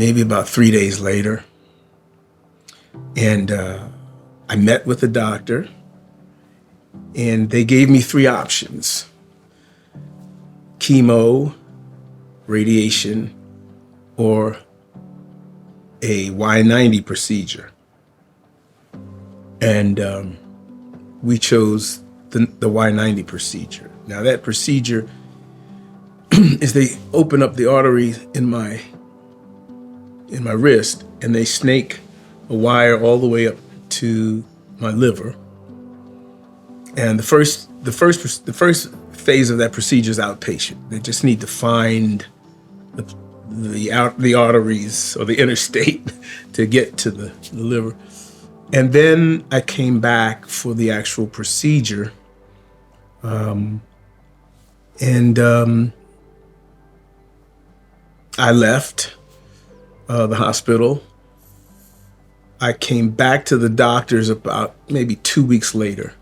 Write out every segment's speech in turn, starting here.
maybe about 3 days later. And I met with the doctor, and they gave me 3 options: chemo, radiation, or a Y90 procedure. And we chose the Y90 procedure. Now that procedure is they open up the artery in my wrist, and they snake a wire all the way up to my liver. And the first phase of that procedure is outpatient. They just need to find the arteries or the interstate to get to the liver. And then I came back for the actual procedure. I left the hospital. I came back to the doctors about maybe 2 weeks later.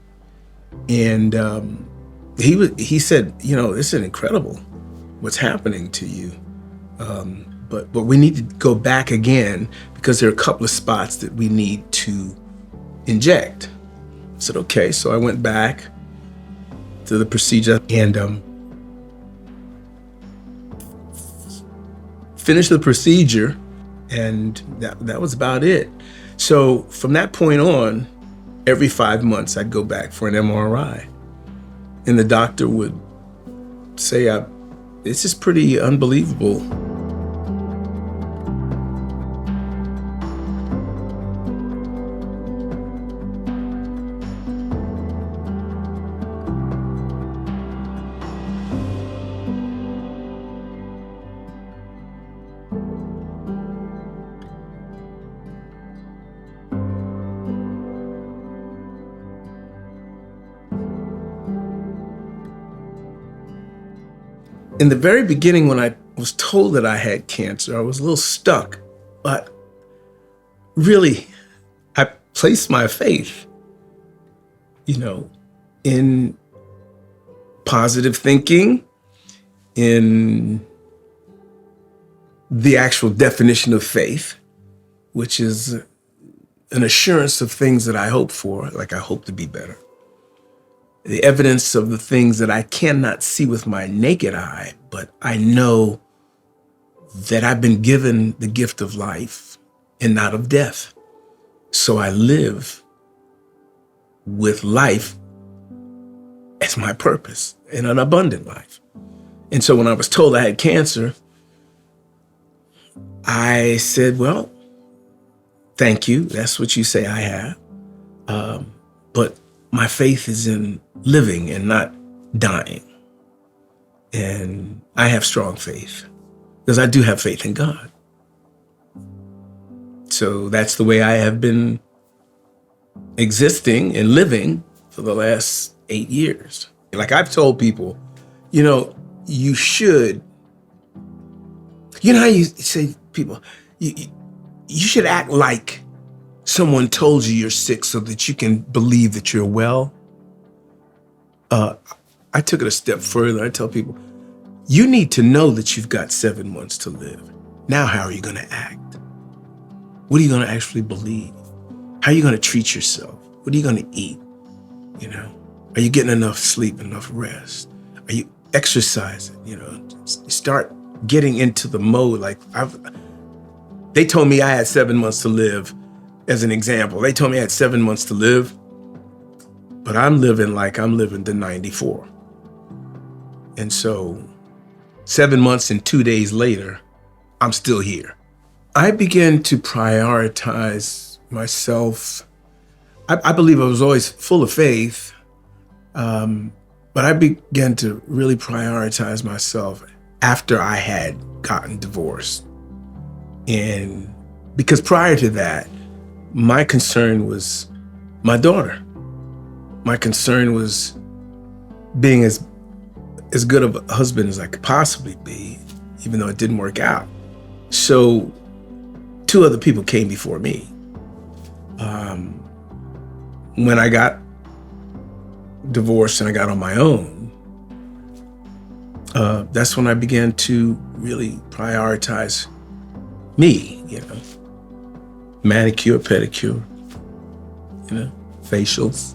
And he said, this is incredible what's happening to you. But we need to go back again because there are a couple of spots that we need to inject. I said, okay. So I went back to the procedure and finished the procedure, and that was about it. So from that point on, every 5 months I'd go back for an MRI, and the doctor would say, this is pretty unbelievable. In the very beginning, when I was told that I had cancer, I was a little stuck, but really, I placed my faith, in positive thinking, in the actual definition of faith, which is an assurance of things that I hope for, like I hope to be better. The evidence of the things that I cannot see with my naked eye, but I know that I've been given the gift of life and not of death. So I live with life as my purpose and an abundant life. And so when I was told I had cancer, I said, well, thank you. That's what you say I have. But my faith is in living and not dying. And I have strong faith because I do have faith in God. So that's the way I have been existing and living for the last 8 years. Like I've told people, you should, how you say to people, you should act like someone told you you're sick so that you can believe that you're well. I took it a step further. I tell people, you need to know that you've got 7 months to live. Now, how are you going to act? What are you going to actually believe? How are you going to treat yourself? What are you going to eat? Are you getting enough sleep, enough rest? Are you exercising? Start getting into the mode. Like they told me I had 7 months to live. As an example, they told me I had 7 months to live, but I'm living like I'm living to 94. And so 7 months and 2 days later, I'm still here. I began to prioritize myself. I believe I was always full of faith, but I began to really prioritize myself after I had gotten divorced. And because prior to that, my concern was my daughter. My concern was being as good of a husband as I could possibly be, even though it didn't work out. So 2 other people came before me. When I got divorced and I got on my own, that's when I began to really prioritize me, manicure, pedicure, facials,